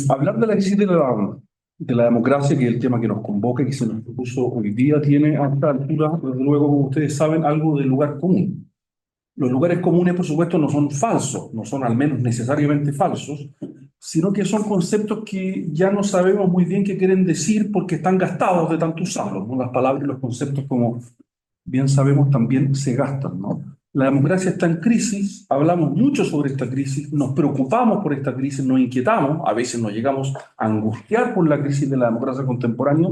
Hablar de la crisis de la democracia, que es el tema que nos convoca y que se nos propuso hoy día, tiene a esta altura, desde luego, como ustedes saben, algo de lugar común. Los lugares comunes, por supuesto, no son falsos, no son al menos necesariamente falsos, sino que son conceptos que ya no sabemos muy bien qué quieren decir porque están gastados de tanto usarlos, ¿no? Las palabras y los conceptos, como bien sabemos, también se gastan, ¿no? La democracia está en crisis, hablamos mucho sobre esta crisis, nos preocupamos por esta crisis, nos inquietamos, a veces nos llegamos a angustiar por la crisis de la democracia contemporánea,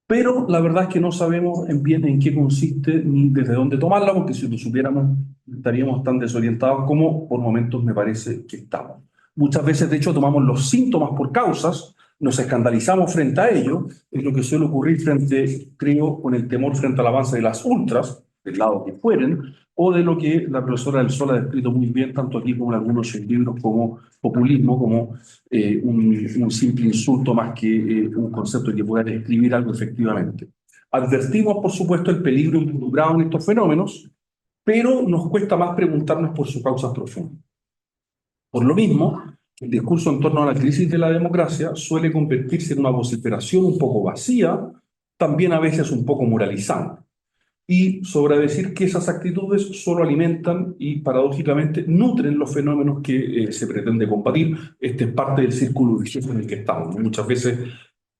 pero la verdad es que no sabemos bien en qué consiste ni desde dónde tomarla, porque si lo supiéramos estaríamos tan desorientados como por momentos me parece que estamos. Muchas veces, de hecho, tomamos los síntomas por causas, nos escandalizamos frente a ello, es lo que suele ocurrir frente, creo, con el temor frente al avance de las ultras, del lado que fueren, o de lo que la profesora del Sol ha descrito muy bien, tanto aquí como en algunos de sus libros, como populismo, como un simple insulto más que un concepto que pueda describir algo efectivamente. Advertimos, por supuesto, el peligro involucrado en estos fenómenos, pero nos cuesta más preguntarnos por sus causas profundas. Por lo mismo, el discurso en torno a la crisis de la democracia suele convertirse en una vociferación un poco vacía, también a veces un poco moralizante. Y sobra decir que esas actitudes solo alimentan y paradójicamente nutren los fenómenos que se pretende combatir. Este es parte del círculo vicioso en el que estamos. Muchas veces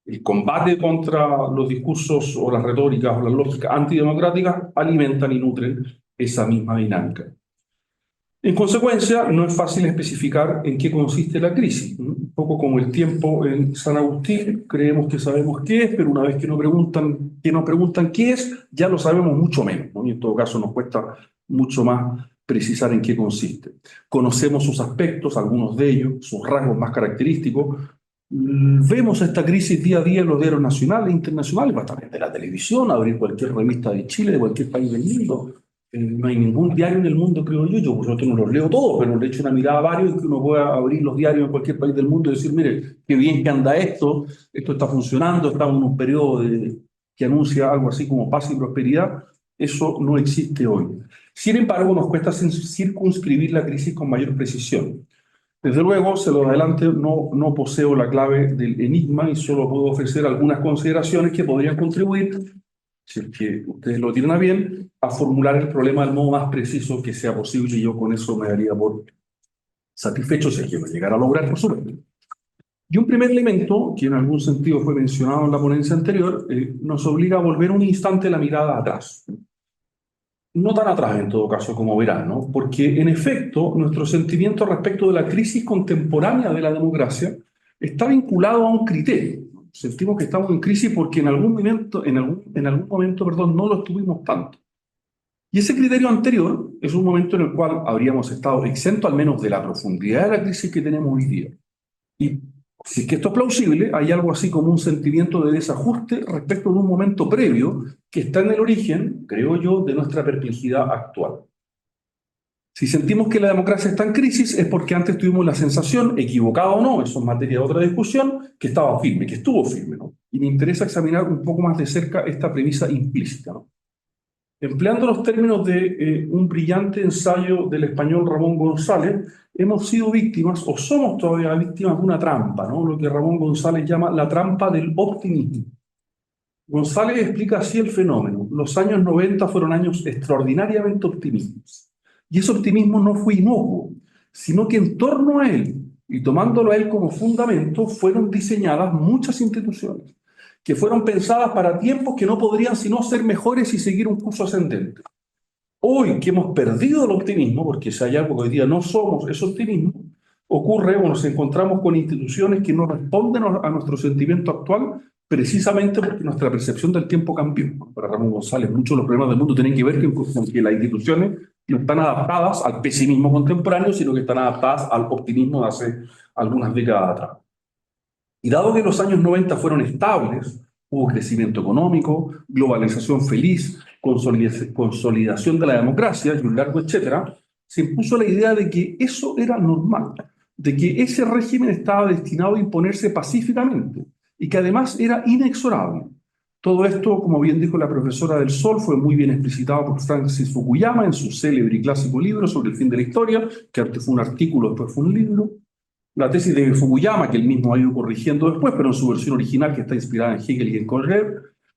el combate contra los discursos o las retóricas o las lógicas antidemocráticas alimentan y nutren esa misma dinámica. En consecuencia, no es fácil especificar en qué consiste la crisis. Un poco como el tiempo en San Agustín, creemos que sabemos qué es, pero una vez que nos preguntan qué es, ya lo sabemos mucho menos, ¿no? Y en todo caso nos cuesta mucho más precisar en qué consiste. Conocemos sus aspectos, algunos de ellos, sus rasgos más característicos. Vemos esta crisis día a día en los diarios nacionales e internacionales, a través de la televisión, abrir cualquier revista de Chile, de cualquier país del mundo. No hay ningún diario en el mundo, creo yo, por supuesto no los leo todos, pero le echo una mirada a varios y que uno pueda abrir los diarios en cualquier país del mundo y decir, mire, qué bien que anda esto está funcionando, estamos en un periodo que anuncia algo así como paz y prosperidad. Eso no existe hoy. Sin embargo, nos cuesta circunscribir la crisis con mayor precisión. Desde luego, se lo adelante, no poseo la clave del enigma y solo puedo ofrecer algunas consideraciones que podrían contribuir, si es que ustedes lo tienen a bien, a formular el problema del modo más preciso que sea posible, y yo con eso me daría por satisfecho si es que lo llegara a lograr, por supuesto. Y un primer elemento, que en algún sentido fue mencionado en la ponencia anterior, nos obliga a volver un instante la mirada atrás. No tan atrás, en todo caso, como verán, ¿no? Porque, en efecto, nuestro sentimiento respecto de la crisis contemporánea de la democracia está vinculado a un criterio. Sentimos que estamos en crisis porque en algún momento, perdón, no lo estuvimos tanto. Y ese criterio anterior es un momento en el cual habríamos estado exentos al menos de la profundidad de la crisis que tenemos hoy día. Y si es que esto es plausible, hay algo así como un sentimiento de desajuste respecto de un momento previo que está en el origen, creo yo, de nuestra perplejidad actual. Si sentimos que la democracia está en crisis es porque antes tuvimos la sensación, equivocado o no, eso es materia de otra discusión, que estaba firme, que estuvo firme, ¿no? Y me interesa examinar un poco más de cerca esta premisa implícita, ¿no? Empleando los términos de un brillante ensayo del español Ramón González, hemos sido víctimas, o somos todavía víctimas de una trampa, ¿no? Lo que Ramón González llama la trampa del optimismo. González explica así el fenómeno. Los años 90 fueron años extraordinariamente optimistas. Y ese optimismo no fue inocuo, sino que en torno a él, y tomándolo a él como fundamento, fueron diseñadas muchas instituciones que fueron pensadas para tiempos que no podrían sino ser mejores y seguir un curso ascendente. Hoy que hemos perdido el optimismo, porque si hay algo que hoy día no somos, es optimismo, ocurre o nos encontramos con instituciones que no responden a nuestro sentimiento actual, precisamente porque nuestra percepción del tiempo cambió. Para Ramón González, muchos de los problemas del mundo tienen que ver con que las instituciones no están adaptadas al pesimismo contemporáneo, sino que están adaptadas al optimismo de hace algunas décadas atrás. Y dado que los años 90 fueron estables, hubo crecimiento económico, globalización feliz, consolidación de la democracia y un largo etcétera, se impuso la idea de que eso era normal, de que ese régimen estaba destinado a imponerse pacíficamente y que además era inexorable. Todo esto, como bien dijo la profesora del Sol, fue muy bien explicitado por Francis Fukuyama en su célebre y clásico libro sobre el fin de la historia, que antes fue un artículo, después fue un libro. La tesis de Fukuyama, que él mismo ha ido corrigiendo después, pero en su versión original, que está inspirada en Hegel y en Conrad,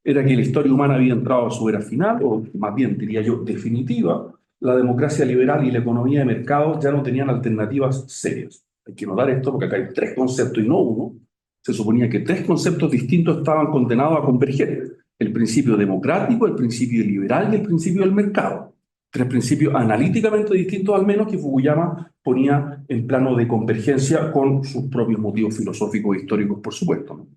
era que la historia humana había entrado a su era final, o más bien, diría yo, definitiva. La democracia liberal y la economía de mercado ya no tenían alternativas serias. Hay que notar esto porque acá hay tres conceptos y no uno. Se suponía que tres conceptos distintos estaban condenados a converger: el principio democrático, el principio liberal y el principio del mercado. Tres principios analíticamente distintos, al menos, que Fukuyama ponía en plano de convergencia con sus propios motivos filosóficos e históricos, por supuesto, ¿no?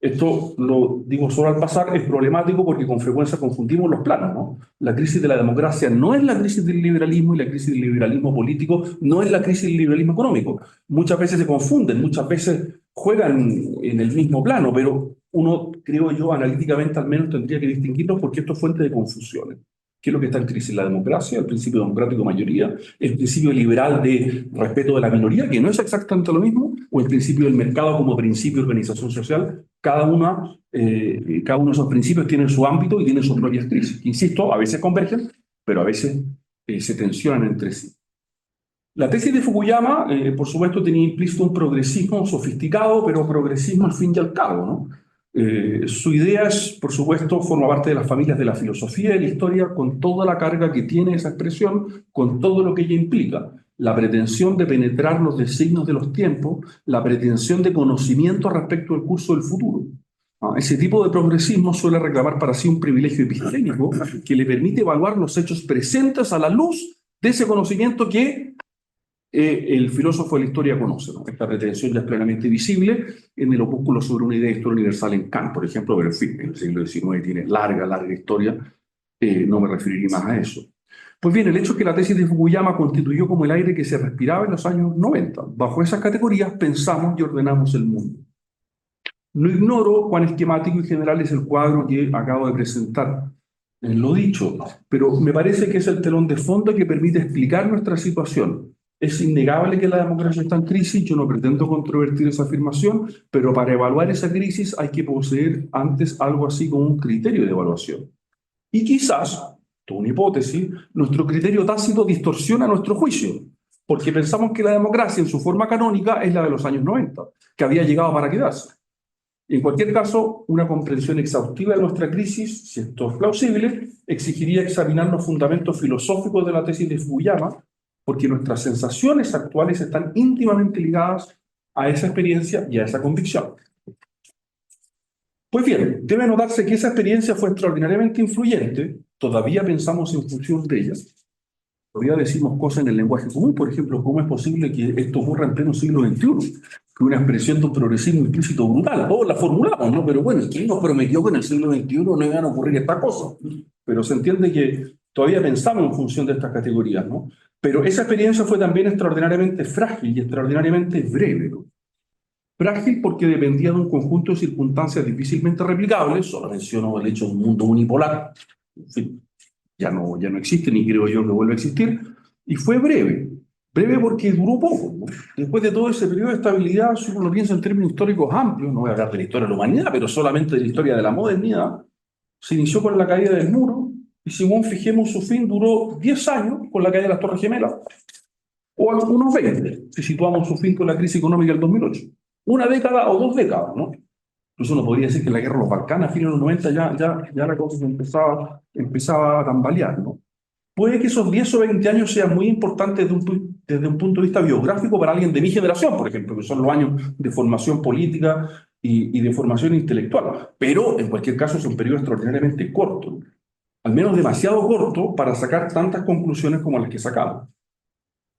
Esto, lo digo solo al pasar, es problemático porque con frecuencia confundimos los planos, ¿no? La crisis de la democracia no es la crisis del liberalismo y la crisis del liberalismo político no es la crisis del liberalismo económico. Muchas veces se confunden, muchas veces juegan en el mismo plano, pero uno, creo yo, analíticamente al menos tendría que distinguirlos porque esto es fuente de confusiones. ¿Qué es lo que está en crisis? La democracia, el principio democrático de mayoría, el principio liberal de respeto de la minoría, que no es exactamente lo mismo, o el principio del mercado como principio de organización social. Cada uno de esos principios tiene su ámbito y tiene sus propias crisis. Insisto, a veces convergen, pero a veces se tensionan entre sí. La tesis de Fukuyama, por supuesto, tenía implícito un progresismo sofisticado, pero progresismo al fin y al cabo, ¿no? Su idea es, por supuesto, forma parte de las familias de la filosofía y la historia, con toda la carga que tiene esa expresión, con todo lo que ella implica. La pretensión de penetrar los designios de los tiempos, la pretensión de conocimiento respecto al curso del futuro. Ese tipo de progresismo suele reclamar para sí un privilegio epistémico que le permite evaluar los hechos presentes a la luz de ese conocimiento que el filósofo de la historia conoce, ¿no? Esta pretensión ya es plenamente visible en el opúsculo sobre una idea de historia universal en Kant, por ejemplo, pero en fin, el siglo XIX tiene larga historia, no me referiría más a eso. Pues bien, el hecho es que la tesis de Fukuyama constituyó como el aire que se respiraba en los años 90. Bajo esas categorías pensamos y ordenamos el mundo. No ignoro cuán esquemático y general es el cuadro que acabo de presentar en lo dicho, pero me parece que es el telón de fondo que permite explicar nuestra situación. Es innegable que la democracia está en crisis, yo no pretendo controvertir esa afirmación, pero para evaluar esa crisis hay que poseer antes algo así como un criterio de evaluación. Y quizás, esto es una hipótesis, nuestro criterio tácito distorsiona nuestro juicio, porque pensamos que la democracia en su forma canónica es la de los años 90, que había llegado para quedarse. En cualquier caso, una comprensión exhaustiva de nuestra crisis, si esto es plausible, exigiría examinar los fundamentos filosóficos de la tesis de Fukuyama, porque nuestras sensaciones actuales están íntimamente ligadas a esa experiencia y a esa convicción. Pues bien, debe notarse que esa experiencia fue extraordinariamente influyente, todavía pensamos en función de ella. Todavía decimos cosas en el lenguaje común, por ejemplo, ¿cómo es posible que esto ocurra en pleno siglo XXI? Que una expresión de un progresismo implícito brutal. Todos la formulamos, ¿no? Pero bueno, ¿quién nos prometió que en el siglo XXI no iban a ocurrir estas cosas? Pero se entiende que todavía pensamos en función de estas categorías, ¿no? Pero esa experiencia fue también extraordinariamente frágil y extraordinariamente breve, ¿no? Frágil porque dependía de un conjunto de circunstancias difícilmente replicables. Solo menciono el hecho de un mundo unipolar. En fin, ya no existe, ni creo yo que vuelva a existir, y fue breve. Breve porque duró poco, ¿no? Después de todo ese periodo de estabilidad, si uno lo piensa en términos históricos amplios, no voy a hablar de la historia de la humanidad, pero solamente de la historia de la modernidad, se inició con la caída del muro, y según fijemos su fin, duró 10 años con la caída de las Torres Gemelas, o unos 20, si situamos su fin con la crisis económica del 2008. Una década o 2 décadas, ¿no? Incluso uno podría decir que la guerra de los Balcanes a fines de los 90 ya la cosa empezaba a tambalear, ¿no? Puede que esos 10 o 20 años sean muy importantes desde un punto de vista biográfico para alguien de mi generación, por ejemplo, que son los años de formación política y de formación intelectual. Pero, en cualquier caso, es un periodo extraordinariamente corto, al menos demasiado corto para sacar tantas conclusiones como las que sacamos.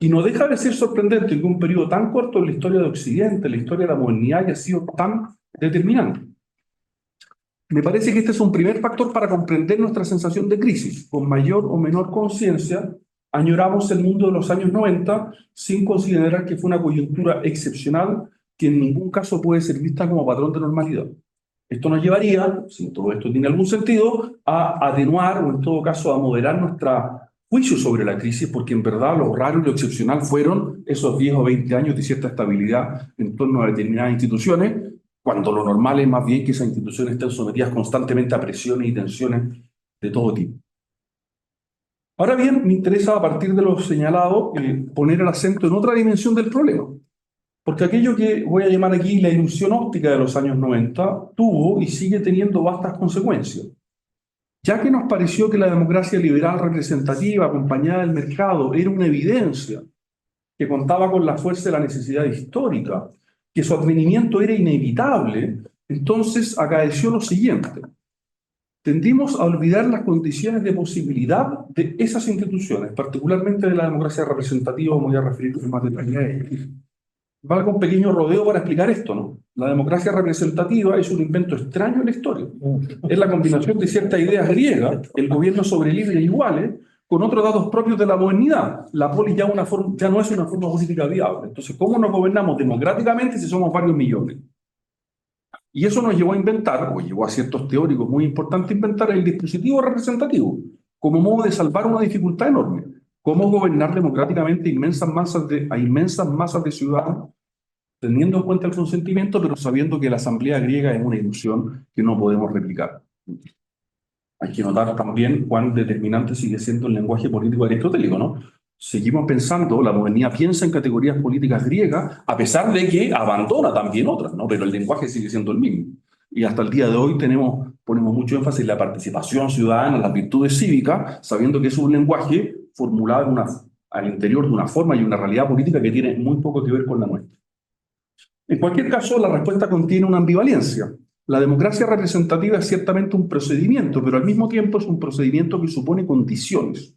Y no deja de ser sorprendente que un periodo tan corto en la historia de Occidente, en la historia de la modernidad, haya sido tan determinante. Me parece que este es un primer factor para comprender nuestra sensación de crisis. Con mayor o menor conciencia, añoramos el mundo de los años 90 sin considerar que fue una coyuntura excepcional que en ningún caso puede ser vista como patrón de normalidad. Esto nos llevaría, si todo esto tiene algún sentido, a atenuar o en todo caso a moderar nuestro juicio sobre la crisis, porque en verdad lo raro y lo excepcional fueron esos 10 o 20 años de cierta estabilidad en torno a determinadas instituciones, cuando lo normal es más bien que esas instituciones estén sometidas constantemente a presiones y tensiones de todo tipo. Ahora bien, me interesa, a partir de lo señalado, poner el acento en otra dimensión del problema. Porque aquello que voy a llamar aquí la ilusión óptica de los años 90 tuvo y sigue teniendo vastas consecuencias. Ya que nos pareció que la democracia liberal representativa acompañada del mercado era una evidencia, que contaba con la fuerza de la necesidad histórica, que su advenimiento era inevitable, entonces acaeció lo siguiente. Tendimos a olvidar las condiciones de posibilidad de esas instituciones, particularmente de la democracia representativa, como voy a referir más detalle. Valga un pequeño rodeo para explicar esto, ¿no? La democracia representativa es un invento extraño en la historia. Es la combinación de ciertas ideas griegas, el gobierno sobre libres e iguales, con otros datos propios de la modernidad. La polis ya, ya no es una forma política viable. Entonces, ¿cómo nos gobernamos democráticamente si somos varios millones? Y eso nos llevó a inventar, o llevó a ciertos teóricos muy importantes a inventar el dispositivo representativo, como modo de salvar una dificultad enorme. Cómo gobernar democráticamente a inmensas masas de ciudadanos, teniendo en cuenta el consentimiento, pero sabiendo que la asamblea griega es una ilusión que no podemos replicar. Hay que notar también cuán determinante sigue siendo el lenguaje político aristotélico, ¿no? Seguimos pensando, la modernidad piensa en categorías políticas griegas, a pesar de que abandona también otras, ¿no? Pero el lenguaje sigue siendo el mismo. Y hasta el día de hoy ponemos mucho énfasis en la participación ciudadana, las virtudes cívicas, sabiendo que es un lenguaje formulado al interior de una forma y una realidad política que tiene muy poco que ver con la nuestra. En cualquier caso, la respuesta contiene una ambivalencia. La democracia representativa es ciertamente un procedimiento, pero al mismo tiempo es un procedimiento que supone condiciones.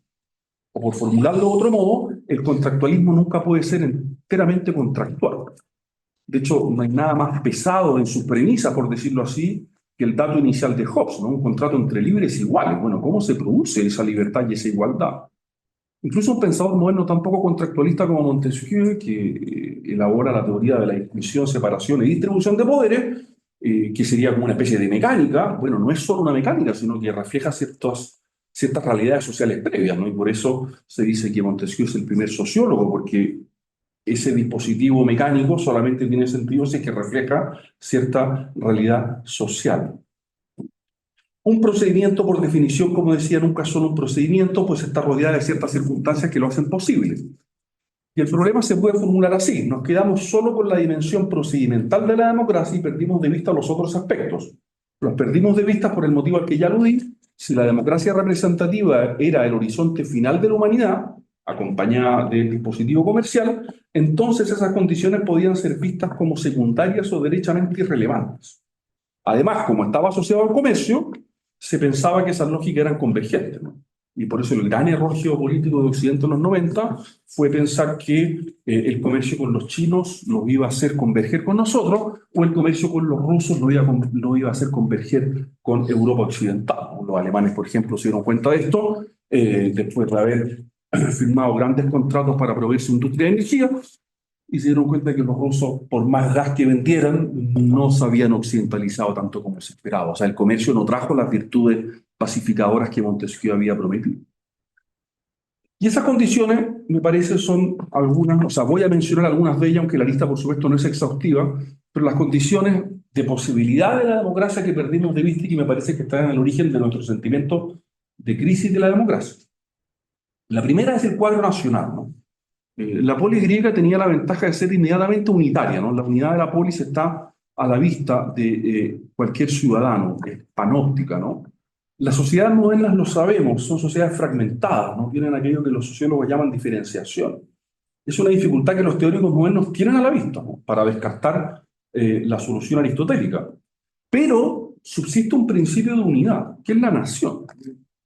O por formularlo de otro modo, el contractualismo nunca puede ser enteramente contractual. De hecho, no hay nada más pesado en sus premisas, por decirlo así, que el dato inicial de Hobbes, ¿no? Un contrato entre libres iguales. Bueno, ¿cómo se produce esa libertad y esa igualdad? Incluso un pensador moderno tan poco contractualista como Montesquieu, que elabora la teoría de la distinción, separación y distribución de poderes, que sería como una especie de mecánica, bueno, no es solo una mecánica, sino que refleja ciertas realidades sociales previas, ¿no? Y por eso se dice que Montesquieu es el primer sociólogo, porque ese dispositivo mecánico solamente tiene sentido si es que refleja cierta realidad social. Un procedimiento, por definición, como decía, nunca es solo un procedimiento, pues está rodeado de ciertas circunstancias que lo hacen posible. Y el problema se puede formular así: nos quedamos solo con la dimensión procedimental de la democracia y perdimos de vista los otros aspectos. Los perdimos de vista por el motivo al que ya aludí. Si la democracia representativa era el horizonte final de la humanidad, acompañada del dispositivo comercial, entonces esas condiciones podían ser vistas como secundarias o derechamente irrelevantes. Además, como estaba asociado al comercio, se pensaba que esas lógicas eran convergentes, ¿no? Y por eso el gran error geopolítico de Occidente en los 90 fue pensar que el comercio con los chinos lo iba a hacer converger con nosotros, o el comercio con los rusos lo iba a hacer converger con Europa Occidental. Los alemanes, por ejemplo, se dieron cuenta de esto después de haber firmado grandes contratos para proveer su industria de energía, y se dieron cuenta que los rusos, por más gas que vendieran, no se habían occidentalizado tanto como se esperaba. O sea, el comercio no trajo las virtudes pacificadoras que Montesquieu había prometido. Y esas condiciones, me parece, son algunas, o sea, voy a mencionar algunas de ellas, aunque la lista, por supuesto, no es exhaustiva, pero las condiciones de posibilidad de la democracia que perdimos de vista y que me parece que están en el origen de nuestro sentimiento de crisis de la democracia. La primera es el cuadro nacional, ¿no? La polis griega tenía la ventaja de ser inmediatamente unitaria, ¿no? La unidad de la polis está a la vista de cualquier ciudadano, es panóptica, ¿no? Las sociedades modernas, lo sabemos, son sociedades fragmentadas, no tienen aquello que los sociólogos llaman diferenciación. Es una dificultad que los teóricos modernos tienen a la vista, ¿no? Para descartar la solución aristotélica. Pero subsiste un principio de unidad, que es la nación.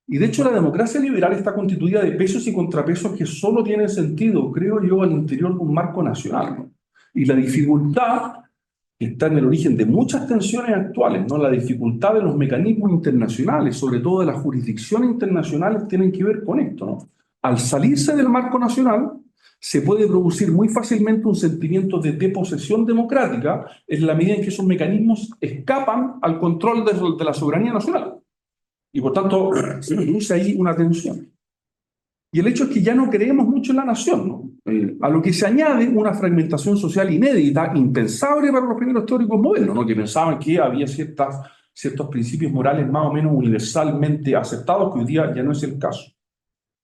Y de hecho la democracia liberal está constituida de pesos y contrapesos que solo tienen sentido, creo yo, al interior de un marco nacional, ¿no? Y la dificultad que está en el origen de muchas tensiones actuales, ¿no? La dificultad de los mecanismos internacionales, sobre todo de las jurisdicciones internacionales, tienen que ver con esto, ¿no? Al salirse del marco nacional, se puede producir muy fácilmente un sentimiento de deposesión democrática en la medida en que esos mecanismos escapan al control de la soberanía nacional. Y por tanto, se produce ahí una tensión. Y el hecho es que ya no creemos mucho en la nación, ¿no? A lo que se añade una fragmentación social inédita, impensable para los primeros teóricos modernos, ¿no? Que pensaban que había ciertos principios morales más o menos universalmente aceptados, que hoy día ya no es el caso.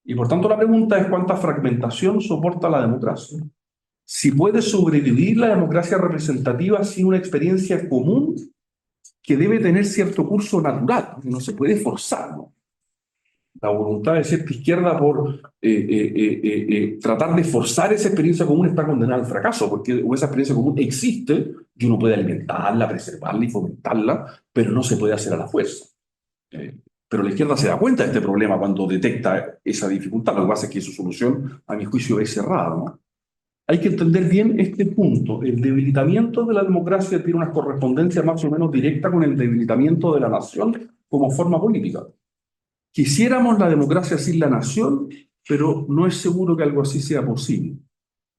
Y por tanto la pregunta es: ¿cuánta fragmentación soporta la democracia? si puede sobrevivir la democracia representativa sin una experiencia común que debe tener cierto curso natural, que no se puede forzar, ¿no? La voluntad de cierta izquierda por tratar de forzar esa experiencia común está condenada al fracaso, porque esa experiencia común existe y uno puede alimentarla, preservarla y fomentarla, pero no se puede hacer a la fuerza. Eh, pero la izquierda se da cuenta de este problema cuando detecta esa dificultad. Lo que pasa es que su solución, a mi juicio, es cerrada, ¿no? Hay que entender bien este punto. El debilitamiento de la democracia tiene una correspondencia más o menos directa con el debilitamiento de la nación como forma política. Quisiéramos la democracia sin la nación, pero no es seguro que algo así sea posible.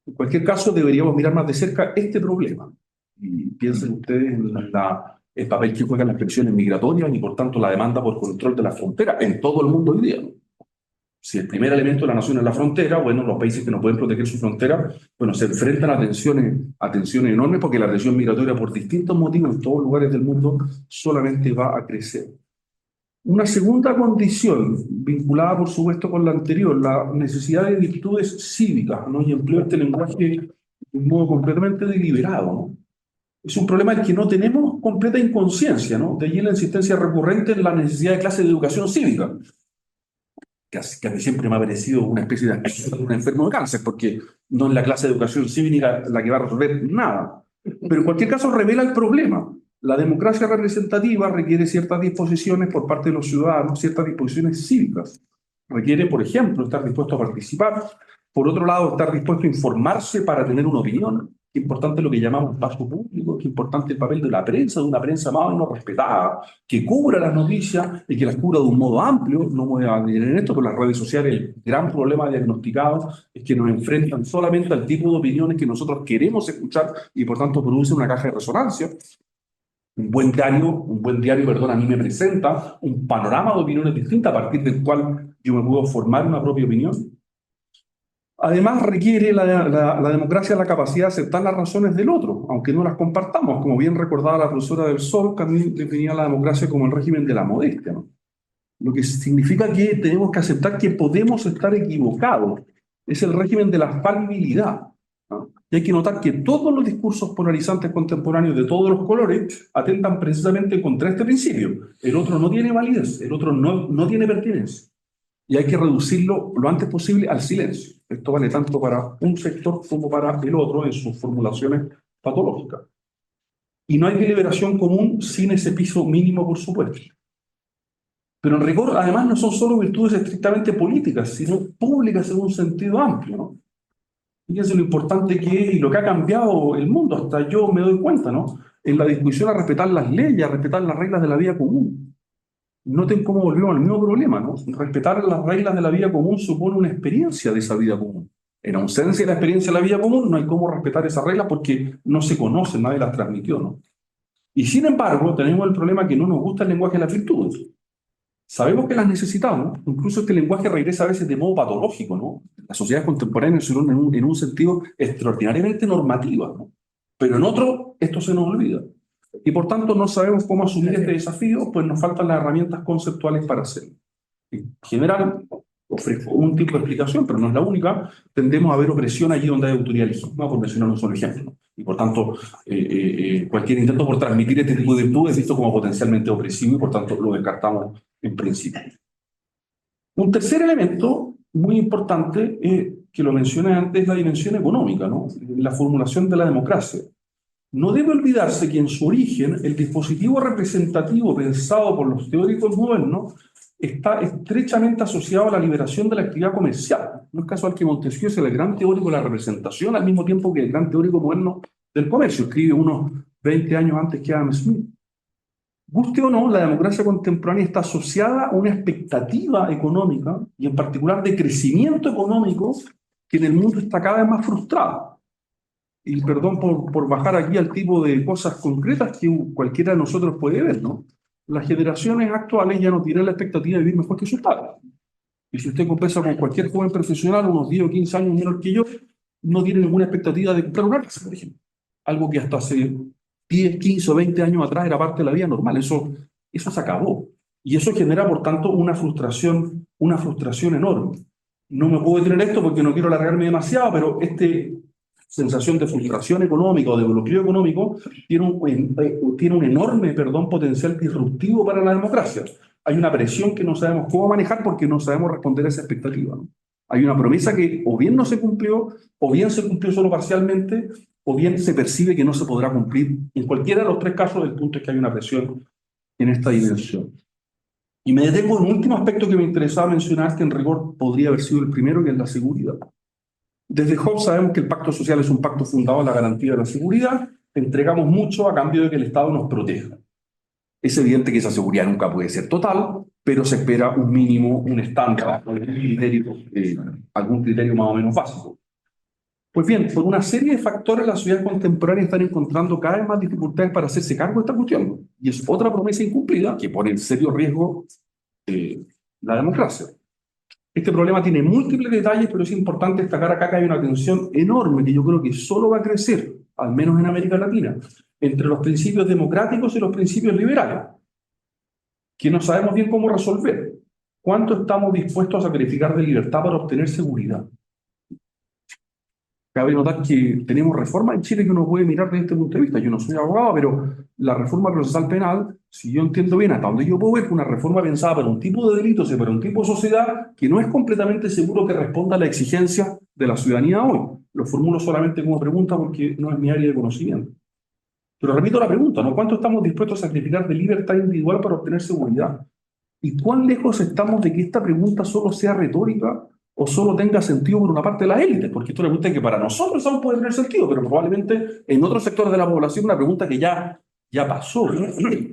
En cualquier caso, deberíamos mirar más de cerca este problema. Y piensen ustedes en el papel que juegan las presiones migratorias y, por tanto, la demanda por control de la frontera en todo el mundo hoy día. Si el primer elemento de la nación es la frontera, bueno, los países que no pueden proteger su frontera, bueno, se enfrentan a tensiones enormes porque la presión migratoria por distintos motivos en todos los lugares del mundo solamente va a crecer. Una segunda condición, vinculada por supuesto con la anterior, la necesidad de virtudes cívicas, ¿no? Y empleo este lenguaje de un modo completamente deliberado, ¿no? Es un problema del que no tenemos completa inconsciencia, ¿no? De allí la insistencia recurrente en la necesidad de clases de educación cívica, que a mí siempre me ha parecido una especie de un enfermo de cáncer, porque no es la clase de educación cívica la que va a resolver nada. Pero en cualquier caso revela el problema. La democracia representativa requiere ciertas disposiciones por parte de los ciudadanos, ciertas disposiciones cívicas. Requiere, por ejemplo, estar dispuesto a participar. Por otro lado, estar dispuesto a informarse para tener una opinión. Qué importante lo que llamamos espacio público, qué importante el papel de la prensa, de una prensa más o menos respetada, que cubra las noticias y que las cubra de un modo amplio. No me voy a meter en esto, pero las redes sociales, el gran problema diagnosticado es que nos enfrentan solamente al tipo de opiniones que nosotros queremos escuchar y por tanto producen una caja de resonancia. Un buen diario, perdón, a mí me presenta un panorama de opiniones distintas a partir del cual yo me puedo formar una propia opinión. Además, requiere la democracia la capacidad de aceptar las razones del otro, aunque no las compartamos. Como bien recordaba la profesora del Sol, también definía la democracia como el régimen de la modestia, ¿no? Lo que significa que tenemos que aceptar que podemos estar equivocados. Es el régimen de la fallibilidad, ¿no? Y hay que notar que todos los discursos polarizantes contemporáneos de todos los colores atentan precisamente contra este principio. El otro no tiene validez, el otro no tiene pertinencia. Y hay que reducirlo lo antes posible al silencio. Esto vale tanto para un sector como para el otro en sus formulaciones patológicas. Y no hay deliberación común sin ese piso mínimo, por supuesto. Pero en rigor, además, no son solo virtudes estrictamente políticas, sino públicas en un sentido amplio, ¿no? Fíjense lo importante que es y lo que ha cambiado el mundo, hasta yo me doy cuenta, ¿no? En la discusión a respetar las leyes, a respetar las reglas de la vida común. Noten cómo volvemos al mismo problema, ¿no? Respetar las reglas de la vida común supone una experiencia de esa vida común. En ausencia de la experiencia de la vida común, no hay cómo respetar esas reglas porque no se conocen, nadie las transmitió, ¿no? Y sin embargo, tenemos el problema que no nos gusta el lenguaje de las virtudes. Sabemos que las necesitamos, incluso este lenguaje regresa a veces de modo patológico, ¿no? Las sociedades contemporáneas son en un sentido extraordinariamente normativas, ¿no? Pero en otro, esto se nos olvida. Y por tanto no sabemos cómo asumir este desafío, pues nos faltan las herramientas conceptuales para hacerlo. En general, ofrezco un tipo de explicación, pero no es la única. Tendemos a ver opresión allí donde hay autoridad legítima, por mencionar un solo ejemplo. Y por tanto, cualquier intento por transmitir este tipo de virtud es visto como potencialmente opresivo y por tanto lo descartamos en principio. Un tercer elemento muy importante, que lo mencioné antes, es la dimensión económica, ¿no? La formulación de la democracia. No debe olvidarse que en su origen el dispositivo representativo pensado por los teóricos modernos está estrechamente asociado a la liberación de la actividad comercial. No es casual que Montesquieu sea el gran teórico de la representación al mismo tiempo que el gran teórico moderno del comercio. Escribe unos 20 años antes que Adam Smith. Guste o no, la democracia contemporánea está asociada a una expectativa económica y en particular de crecimiento económico que en el mundo está cada vez más frustrada. Y perdón por bajar aquí al tipo de cosas concretas que cualquiera de nosotros puede ver, ¿no? Las generaciones actuales ya no tienen la expectativa de vivir mejor que sus padres. Y si usted conversa con cualquier joven profesional, unos 10 o 15 años menor que yo, no tiene ninguna expectativa de comprar una casa, por ejemplo. Algo que hasta hace 10, 15 o 20 años atrás era parte de la vida normal. Eso se acabó. Y eso genera, por tanto, una frustración enorme. No me puedo detener esto porque no quiero alargarme demasiado, pero sensación de frustración económica o de bloqueo económico, tiene un enorme, potencial disruptivo para la democracia. Hay una presión que no sabemos cómo manejar porque no sabemos responder a esa expectativa, ¿no? Hay una promesa que o bien no se cumplió, o bien se cumplió solo parcialmente, o bien se percibe que no se podrá cumplir. En cualquiera de los tres casos, el punto es que hay una presión en esta dimensión. Y me detengo en un último aspecto que me interesaba mencionar, que en rigor podría haber sido el primero, que es la seguridad. Desde Hobbes sabemos que el pacto social es un pacto fundado en la garantía de la seguridad. Entregamos mucho a cambio de que el Estado nos proteja. Es evidente que esa seguridad nunca puede ser total, pero se espera un mínimo, un estándar, algún criterio más o menos básico. Pues bien, por una serie de factores, las sociedades contemporáneas están encontrando cada vez más dificultades para hacerse cargo de esta cuestión. Y es otra promesa incumplida que pone en serio riesgo la democracia. Este problema tiene múltiples detalles, pero es importante destacar acá que hay una tensión enorme que yo creo que solo va a crecer, al menos en América Latina, entre los principios democráticos y los principios liberales, que no sabemos bien cómo resolver. ¿Cuánto estamos dispuestos a sacrificar de libertad para obtener seguridad? Cabe notar que tenemos reformas en Chile que uno puede mirar desde este punto de vista. Yo no soy abogado, pero la reforma procesal penal, si yo entiendo bien hasta donde yo puedo ver, que una reforma pensada para un tipo de delitos y para un tipo de sociedad que no es completamente seguro que responda a la exigencia de la ciudadanía hoy. Lo formulo solamente como pregunta porque no es mi área de conocimiento. Pero repito la pregunta, ¿no? ¿Cuánto estamos dispuestos a sacrificar de libertad individual para obtener seguridad? ¿Y cuán lejos estamos de que esta pregunta solo sea retórica o solo tenga sentido por una parte de las élites? Porque esto es una pregunta que para nosotros aún puede tener sentido, pero probablemente en otros sectores de la población una pregunta que ya pasó, ¿no?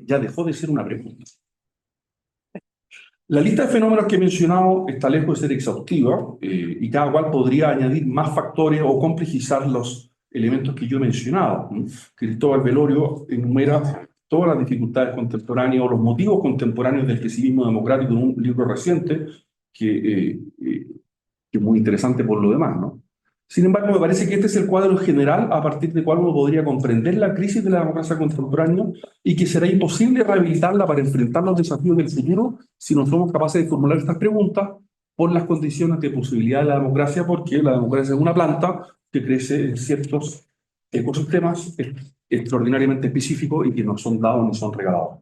Ya dejó de ser una pregunta. La lista de fenómenos que he mencionado está lejos de ser exhaustiva y cada cual podría añadir más factores o complejizar los elementos que yo he mencionado. Cristóbal Velorio enumera todas las dificultades contemporáneas o los motivos contemporáneos del pesimismo democrático en un libro reciente que es muy interesante por lo demás, ¿no? Sin embargo, me parece que este es el cuadro general a partir del cual uno podría comprender la crisis de la democracia contemporánea y que será imposible rehabilitarla para enfrentar los desafíos del futuro si no somos capaces de formular estas preguntas por las condiciones de posibilidad de la democracia, porque la democracia es una planta que crece en ciertos ecosistemas extraordinariamente específicos y que no son dados ni son regalados.